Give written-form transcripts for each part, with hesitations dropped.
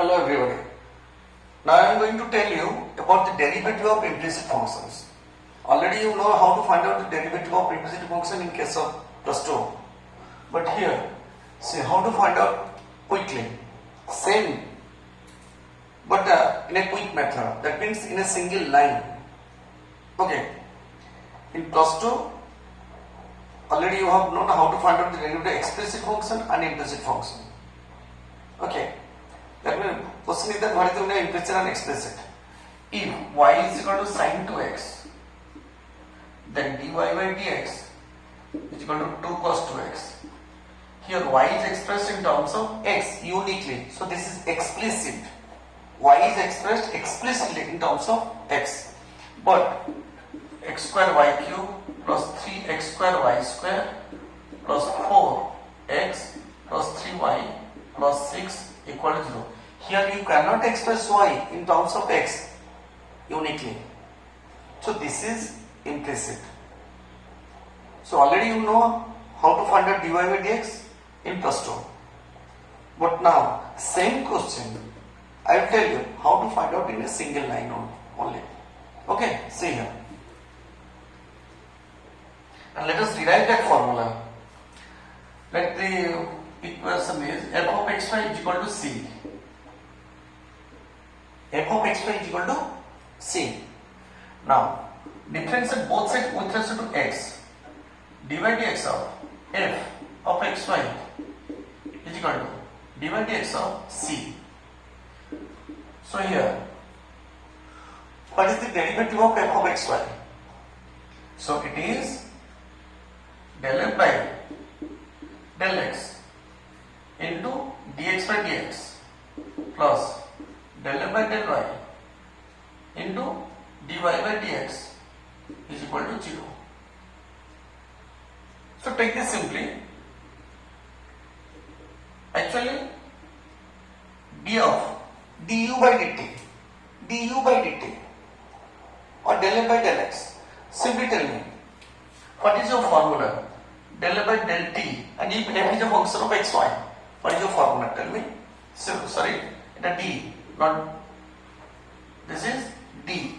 Hello everybody. Now I am going to tell you about the derivative of implicit functions. Already you know how to find out the derivative of implicit function in case of plus 2. But here, see how to find out quickly. Same, but in a quick method. That means in a single line. Okay. In plus 2, already you have known how to find out the derivative of explicit function and implicit function. Okay. That means question is that what is the implicit and explicit? If y is equal to sin 2x, then dy by dx is equal to 2 cos 2x. Here y is expressed in terms of x uniquely. So this is explicit. Y is expressed explicitly in terms of x. But x square y cube plus 3x square y square plus 4x plus 3y plus 6 equal to 0. Here you cannot express y in terms of x uniquely. So this is implicit. So already you know how to find out dy by dx in plus 2. But now same question I will tell you how to find out in a single line only. Okay, see here. And let us derive that formula. Let the equation is f of xy is equal to c. F of xy is equal to c. Now, differentiate both sides with respect to x. dy dx of f of xy is equal to dy dx of c. So here, what is the derivative of f of xy? So it is del f by del x into dx by dx plus del f by del y into dy by dx is equal to 0. So take this simply. Actually, d of du by dt or del f by del x. Simply tell me, what is your formula? Del f by del t, and if f is a function of xy, what is your formula? Tell me. So, sorry, it is d, not this is d,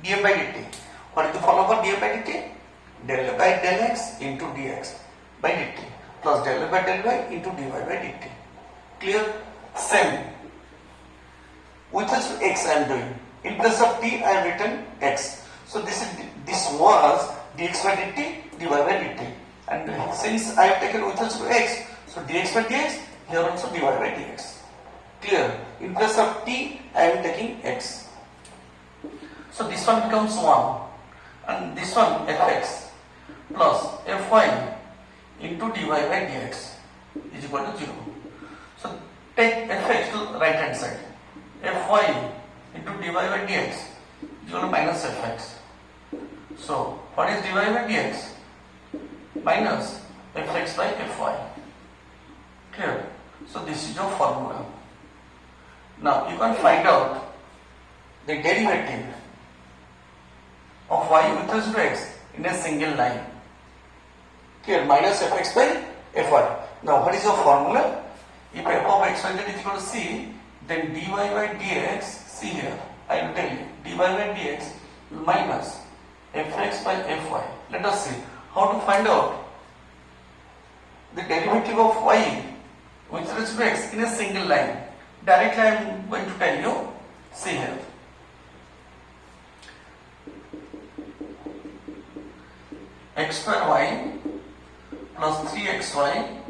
df by dt. What is the formula for df by dt? Del f by del x into dx by dt plus del f by del y into dy by dt. Clear? Same. With respect to x I am doing. In place of t I have written x. So this was dx by dt, dy by dt. And since I have taken with respect to x, so dx by dx, here also dy by dx. Clear? In place of t I am taking x. So this one becomes 1 and this one fx plus fy into dy by dx is equal to 0. So take fx to right hand side. Fy into dy by dx is equal to minus fx. So what is dy by dx? Minus fx by fy. Clear? So this is your formula. Now you can find out the derivative of y with respect to x in a single line. Clear? Minus fx by fy. Now what is your formula? If f of xyz is equal to c, then dy by dx, see here, I will tell you, dy by dx minus fx by fy. Let us see how to find out the derivative of y with respect to x in a single line. Directly I am going to tell you, see here. X square y plus 3xy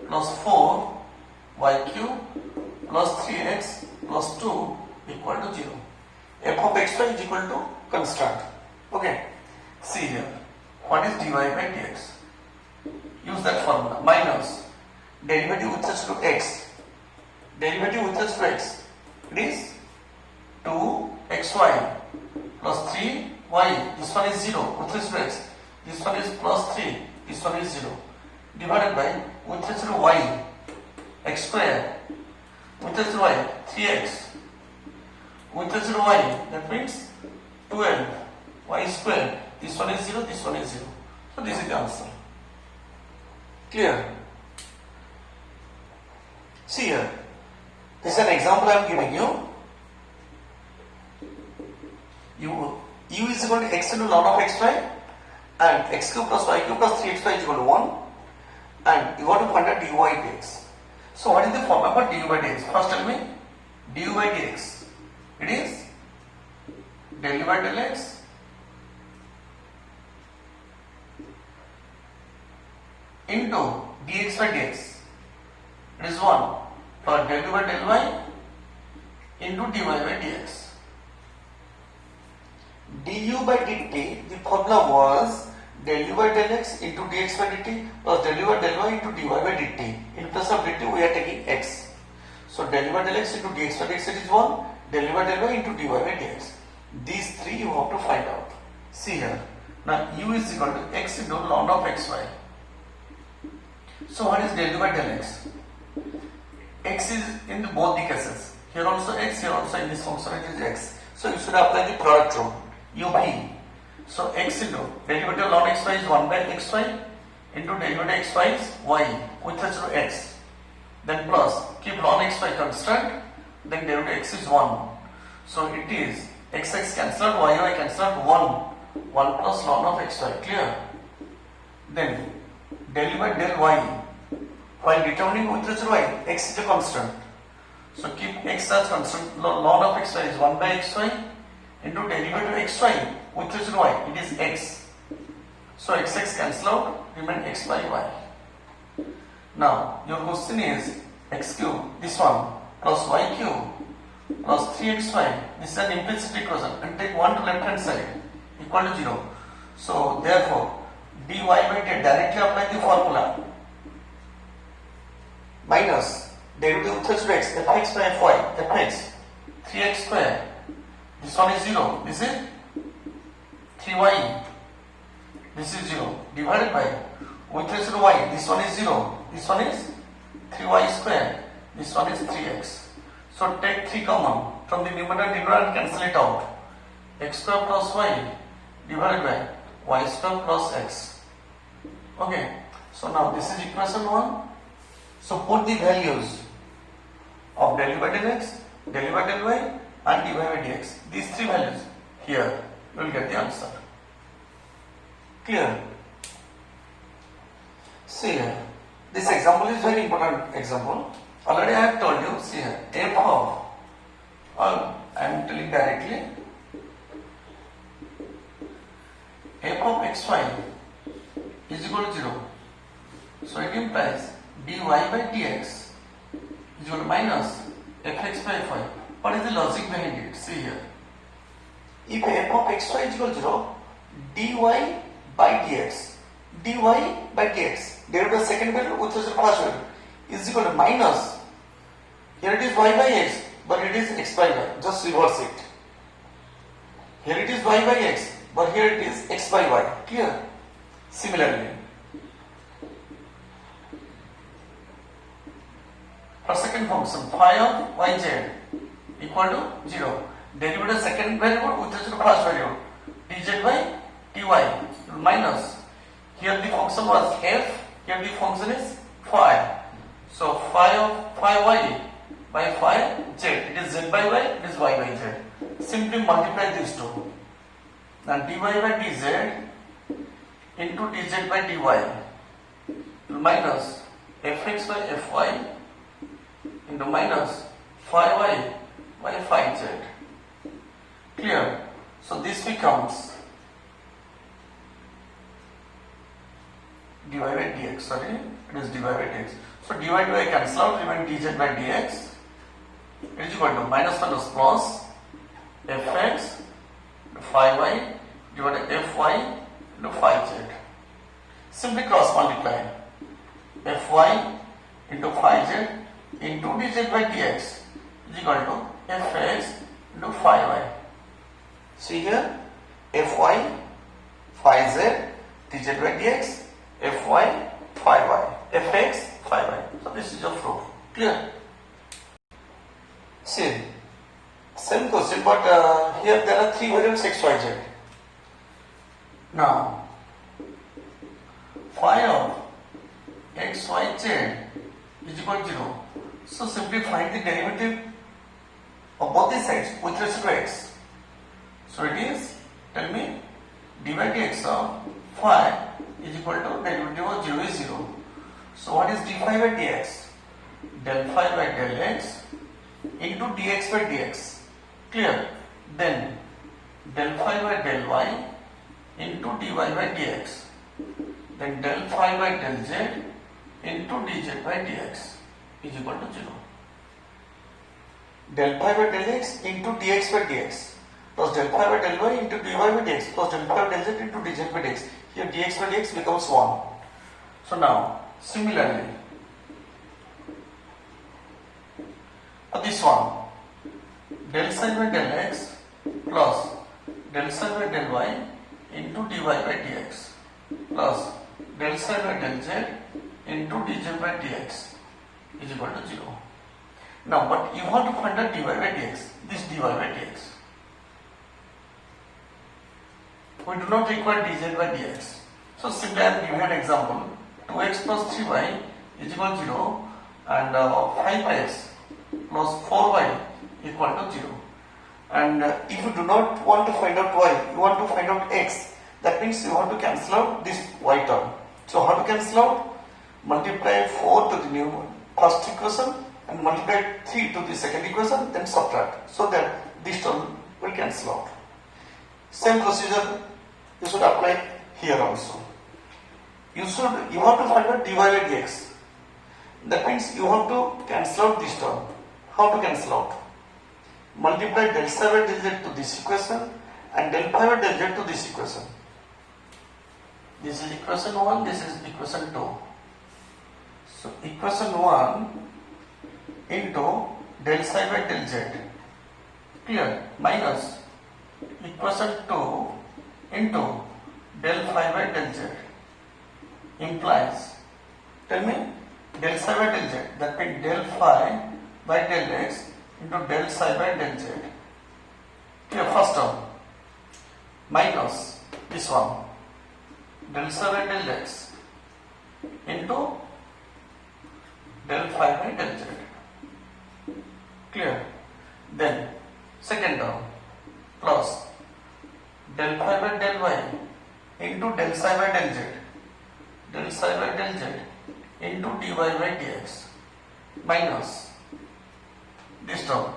plus 4y cube plus 3x plus 2 equal to 0. F of xy is equal to constant. Okay. See here. What is dy by dx? Use that formula. Minus derivative with respect to x. Derivative with respect to x. It is 2xy plus 3y. This one is 0 with respect to x. This one is plus 3. This one is 0. Divided by with respect to y. X square. With respect to y, 3x. With respect to y, that means 12 y square. This one is 0, this one is 0. So this is the answer. Clear? See here. This is an example I am giving you. U is equal to x into ln of xy and x cube plus y cube plus 3xy is equal to 1 and you want to find out dy dx. So what is the formula for du by dx? First tell me du by dx. It is del u by del x into dx by dx. It is 1 for del u by del y into dy by dx. Du by dt, the formula was del u by del x into dx by dt plus del u by del y into dy by dt. In place of dt we are taking x. So del u by del x into dx by dx it is 1, del u by del y into dy by dx. These three you have to find out. See here. Now u is equal to x into ln of xy. So what is del u by del x? X is in both the cases. Here also x, here also in this function it is x. So you should apply the product rule. U by. So x into derivative ln xy is 1 by xy into derivative xy is y with respect to x. Then plus keep ln xy constant. Then derivative x is 1. So it is x cancelled, y cancelled 1. 1 plus ln of xy. Clear? Then del u by del y. While determining with respect to y, x is a constant. So keep x as constant. Ln of xy is 1 by xy into derivative xy with respect to y. It is x. So x cancel out, remain x by y. Now your question is x cube, this one, plus y cube plus 3xy. This is an implicit equation and take 1 to left hand side equal to 0. So therefore dy by dt, directly apply the formula, minus derivative with respect to x, fx by fy, fx 3x square. This one is 0. This is 3y. This is 0. Divided by with respect to y. This one is 0. This one is 3y square. This one is 3x. So take 3 common from the numerator and denominator and cancel it out. X square plus y divided by y square plus x. Okay. So now this is equation 1. So put the values of del u by del x, del u by del y and dy by dx. These three values here, you will get the answer. Clear? See here. This example is very important example. Already I have told you, see here, f of, I am telling directly, f of xy is equal to 0. So it implies dy by dx is equal to minus fx by fy. What is the logic behind it? See here. If f of xy is equal to 0, dy by dx, dy by dx, derivative of second value with respect to first value is equal to minus, here it is y by x, but it is x by y. Just reverse it. Here it is y by x, but here it is x by y. Clear? Similarly, for second function, phi of yz equal to 0. Derivative second variable with respect to first variable, dz by dy minus. Here the function was f, here the function is phi. So phi of phi y by phi z, it is z by y, it is y by z. Simply multiply these two. Now dy by dz into dz by dy minus fx by fy into minus phi y by phi z. Clear? So this becomes dy by dx, sorry, it is dy by dx. So dy by dy cancel out, remain dz by dx. It is equal to minus plus fx phi y divided by fy into phi z. Simply cross multiply fy into phi z into dz by dx is equal to fx into phi y. See here, fy phi z dz by dx, fy phi y, fx phi y. So this is your proof. Clear? See, same question, but here there are three variables x, y, z. Now, phi of x, y, z is equal to 0. So simply find the derivative of both the sides with respect to x. So it is, tell me, dy dx of phi is equal to derivative of 0 is 0. So what is d phi by dx? Del phi by del x into dx by dx. Clear? Then del phi by del y into dy by dx. Then del phi by del z into dz by dx is equal to 0. Del phi by del x into dx by dx plus del phi by del y into dy by dx plus del phi by del z into dz by dx. Here dx by dx becomes 1. So now, similarly, for this one, del psi by del x plus del psi by del y into dy by dx plus del psi by del z into dz by dx is equal to 0. Now, but you want to find out dy by dx, this dy by dx. We do not require dz by dx. So simply I am giving an example. 2x plus 3y is equal to 0 and 5x plus 4y equal to 0. And if you do not want to find out y, you want to find out x. That means you want to cancel out this y term. So how to cancel out? Multiply 4 to the new first equation and multiply 3 to the second equation, then subtract, so that this term will cancel out. Same procedure you should apply here also. You have to find out dy by dx. That means you have to cancel out this term. How to cancel out? Multiply del psi by del z to this equation and del phi by del z to this equation. This is equation 1, this is equation 2. So equation 1 into del psi by del z, clear, minus equation 2 into del phi by del z implies, tell me, del psi by del z, that means del phi by del x into del psi by del z. Clear, first term, minus this one, del psi by del x into del phi by del z. Clear? Then second term plus del phi by del y into del psi by del z, del psi by del z into dy by dx minus this term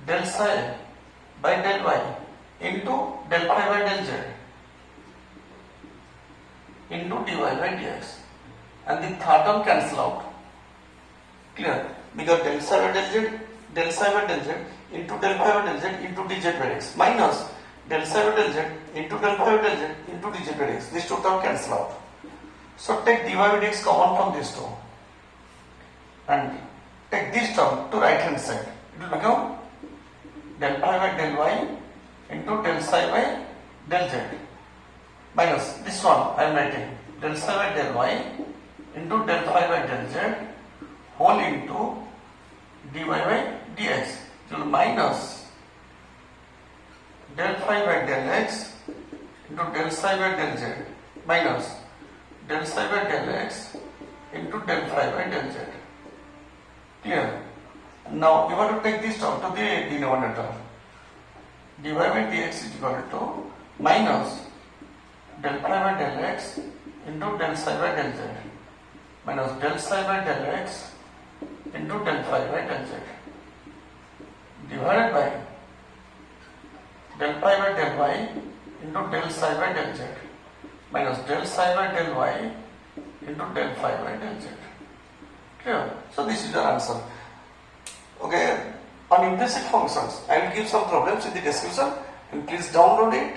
del psi by del y into del phi by del z into dy by dx, and the third term cancel out. Clear? Because del psi by del z, del psi by del z into del phi by del z into dz by dx minus del psi by del z into del phi by del z into dz by dx. These two terms cancel out. So take dy by dx common from these two and take this term to right hand side. It will become del phi by del y into del psi by del z minus this one I am writing del psi by del y into del phi by del z whole into dy by dx. It will minus del phi by del x into del psi by del z minus del psi by del x into del phi by del z. Clear? Now you want to take this term to the denominator. dy by dx is equal to minus del phi by del x into del psi by del z minus del psi by del x into del phi by del z divided by del phi by del y into del psi by del z minus del psi by del y into del phi by del z. Clear? So this is your answer. Okay, on implicit functions, I will give some problems in the description and please download it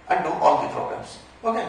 and do all the problems. Okay.